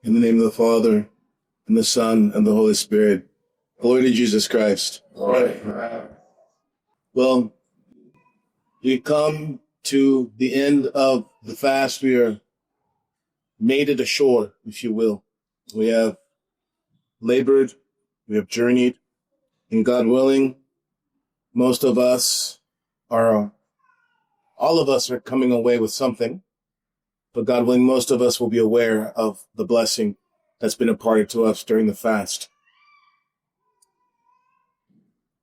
In the name of the Father, and the Son, and the Holy Spirit. Glory to Jesus Christ. Glory. Well, we come to the end of the fast. We are made it ashore, if you will. We have labored, we have journeyed, and God willing, all of us are coming away with something. But God willing, most of us will be aware of the blessing that's been imparted to us during the fast.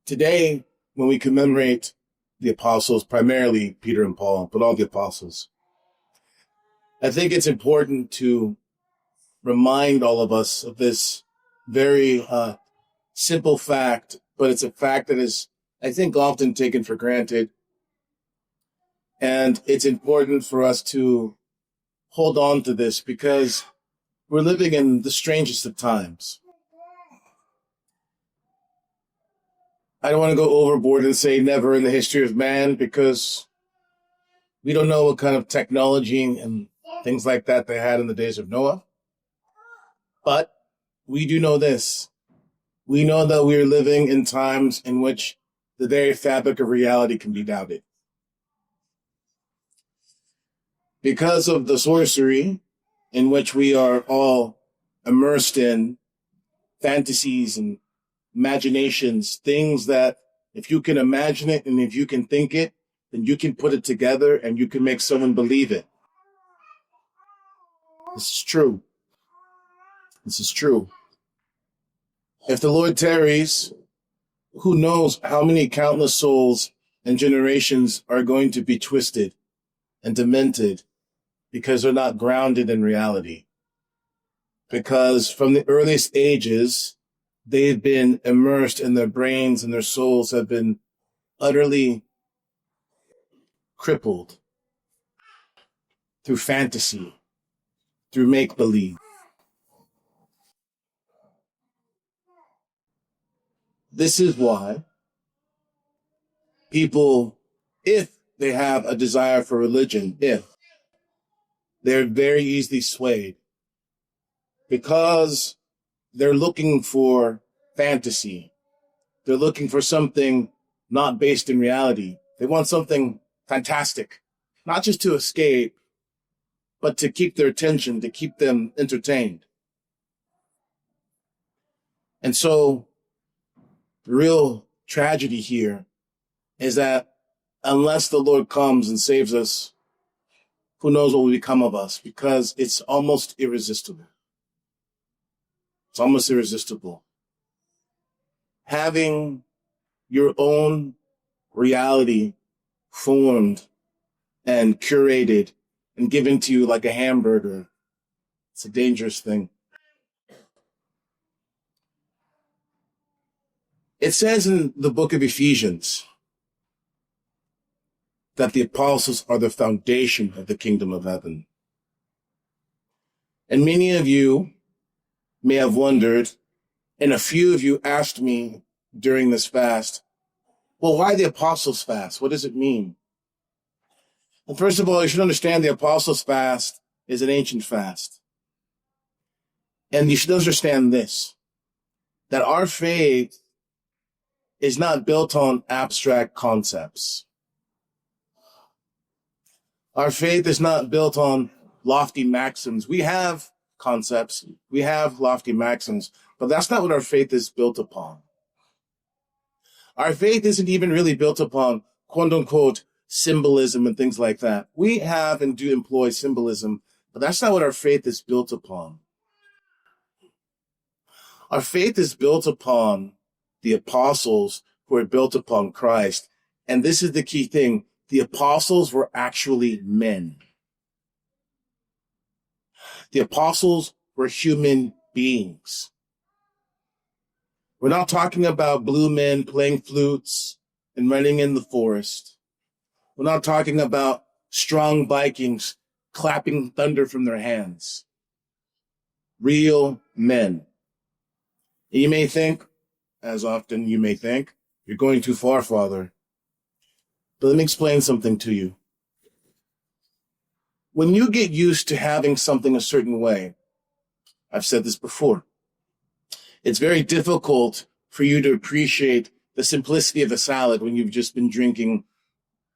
Today, when we commemorate the apostles, primarily Peter and Paul, but all the apostles, I think it's important to remind all of us of this very simple fact, but it's a fact that is, I think, often taken for granted. And it's important for us to hold on to this because we're living in the strangest of times. I don't want to go overboard and say never in the history of man because we don't know what kind of technology and things like that they had in the days of Noah. But we do know this. We know that we are living in times in which the very fabric of reality can be doubted. Because of the sorcery in which we are all immersed in, fantasies and imaginations, things that if you can imagine it and if you can think it, then you can put it together and you can make someone believe it. This is true. This is true. If the Lord tarries, who knows how many countless souls and generations are going to be twisted and demented because they're not grounded in reality. Because from the earliest ages, they've been immersed in their brains and their souls have been utterly crippled through fantasy, through make-believe. This is why people, if they have a desire for religion, they're very easily swayed because they're looking for fantasy. They're looking for something not based in reality. They want something fantastic, not just to escape, but to keep their attention, to keep them entertained. And so the real tragedy here is that unless the Lord comes and saves us, who knows what will become of us, because it's almost irresistible. It's almost irresistible. Having your own reality formed and curated and given to you like a hamburger, it's a dangerous thing. It says in the book of Ephesians that the apostles are the foundation of the kingdom of heaven. And many of you may have wondered, and a few of you asked me during this fast, well, why the apostles fast? What does it mean? And first of all, you should understand the apostles fast is an ancient fast. And you should understand this, that our faith is not built on abstract concepts. Our faith is not built on lofty maxims. We have concepts, we have lofty maxims, but that's not what our faith is built upon. Our faith isn't even really built upon quote unquote symbolism and things like that. We have and do employ symbolism, but that's not what our faith is built upon. Our faith is built upon the apostles who are built upon Christ. And this is the key thing. The apostles were actually men. The apostles were human beings. We're not talking about blue men playing flutes and running in the forest. We're not talking about strong Vikings clapping thunder from their hands. Real men. And you may think, as often you may think, you're going too far, Father. But let me explain something to you. When you get used to having something a certain way, I've said this before. It's very difficult for you to appreciate the simplicity of a salad when you've just been drinking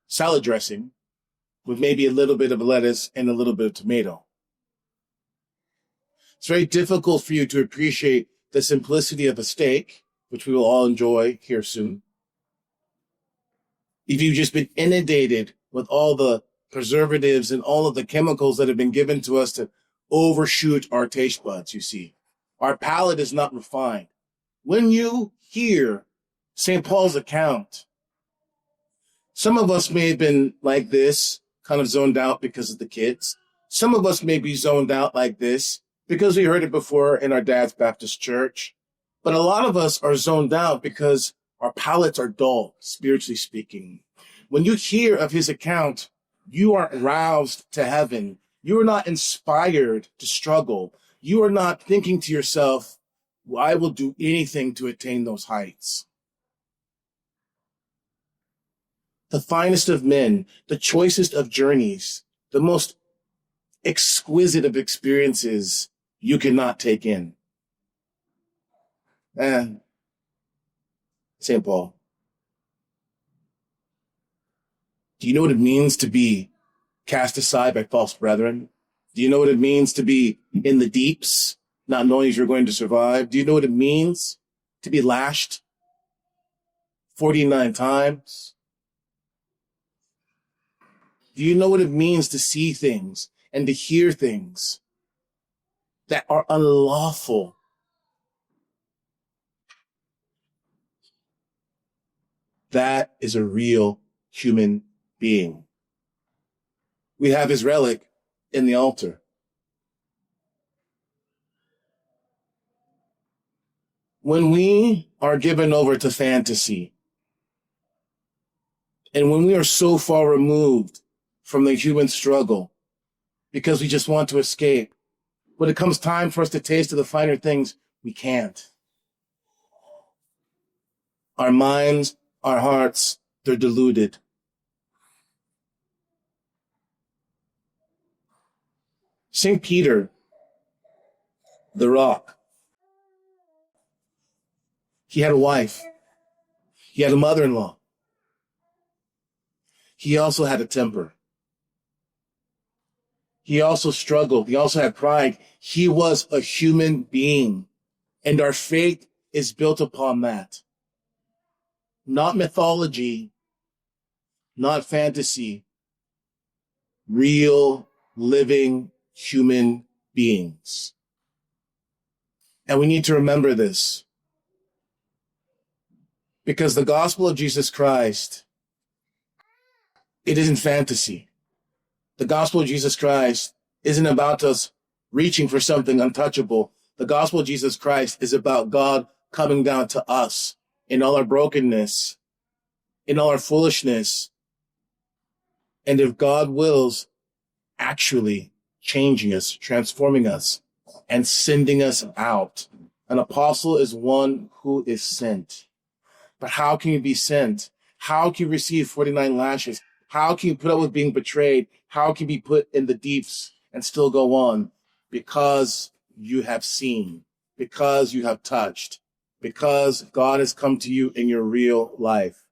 salad dressing with maybe a little bit of lettuce and a little bit of tomato. It's very difficult for you to appreciate the simplicity of a steak, which we will all enjoy here soon, if you've just been inundated with all the preservatives and all of the chemicals that have been given to us to overshoot our taste buds, you see. Our palate is not refined. When you hear St. Paul's account, some of us may have been like this, kind of zoned out because of the kids. Some of us may be zoned out like this because we heard it before in our dad's Baptist church. But a lot of us are zoned out because our palates are dull, spiritually speaking. When you hear of his account, you are roused to heaven. You are not inspired to struggle. You are not thinking to yourself, well, I will do anything to attain those heights. The finest of men, the choicest of journeys, the most exquisite of experiences you cannot take in. St. Paul. Do you know what it means to be cast aside by false brethren? Do you know what it means to be in the deeps, not knowing if you're going to survive? Do you know what it means to be lashed 49 times? Do you know what it means to see things and to hear things that are unlawful? That is a real human being. We have his relic in the altar. When we are given over to fantasy, and when we are so far removed from the human struggle because we just want to escape, when it comes time for us to taste of the finer things, we can't. Our minds, our hearts, they're deluded. St. Peter, the rock, he had a wife. He had a mother-in-law. He also had a temper. He also struggled. He also had pride. He was a human being. And our faith is built upon that. Not mythology, not fantasy. Real, living human beings. And we need to remember this. Because the gospel of Jesus Christ, it isn't fantasy. The gospel of Jesus Christ isn't about us reaching for something untouchable. The gospel of Jesus Christ is about God coming down to us in all our brokenness, in all our foolishness. And if God wills, actually changing us, transforming us, and sending us out. An apostle is one who is sent. But how can you be sent? How can you receive 49 lashes? How can you put up with being betrayed? How can you be put in the deeps and still go on? Because you have seen, because you have touched, because God has come to you in your real life.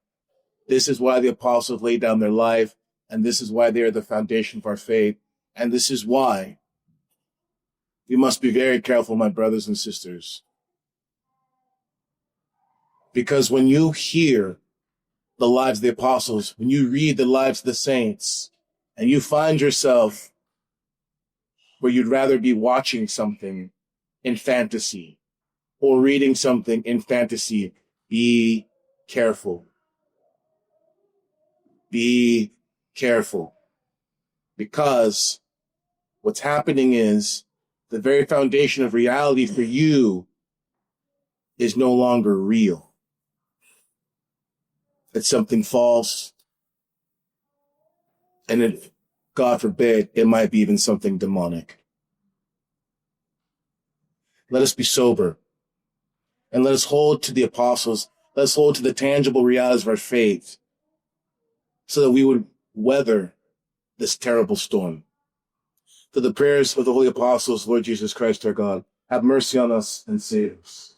This is why the apostles laid down their life, and this is why they are the foundation of our faith. And this is why we must be very careful, my brothers and sisters. Because when you hear the lives of the apostles, when you read the lives of the saints, and you find yourself where you'd rather be watching something in fantasy or reading something in fantasy, be careful. Be careful. Because what's happening is the very foundation of reality for you is no longer real. It's something false. And it, God forbid, it might be even something demonic. Let us be sober. And let us hold to the apostles. Let us hold to the tangible realities of our faith so that we would weather this terrible storm. To the prayers of the holy apostles, Lord Jesus Christ, our God, have mercy on us and save us.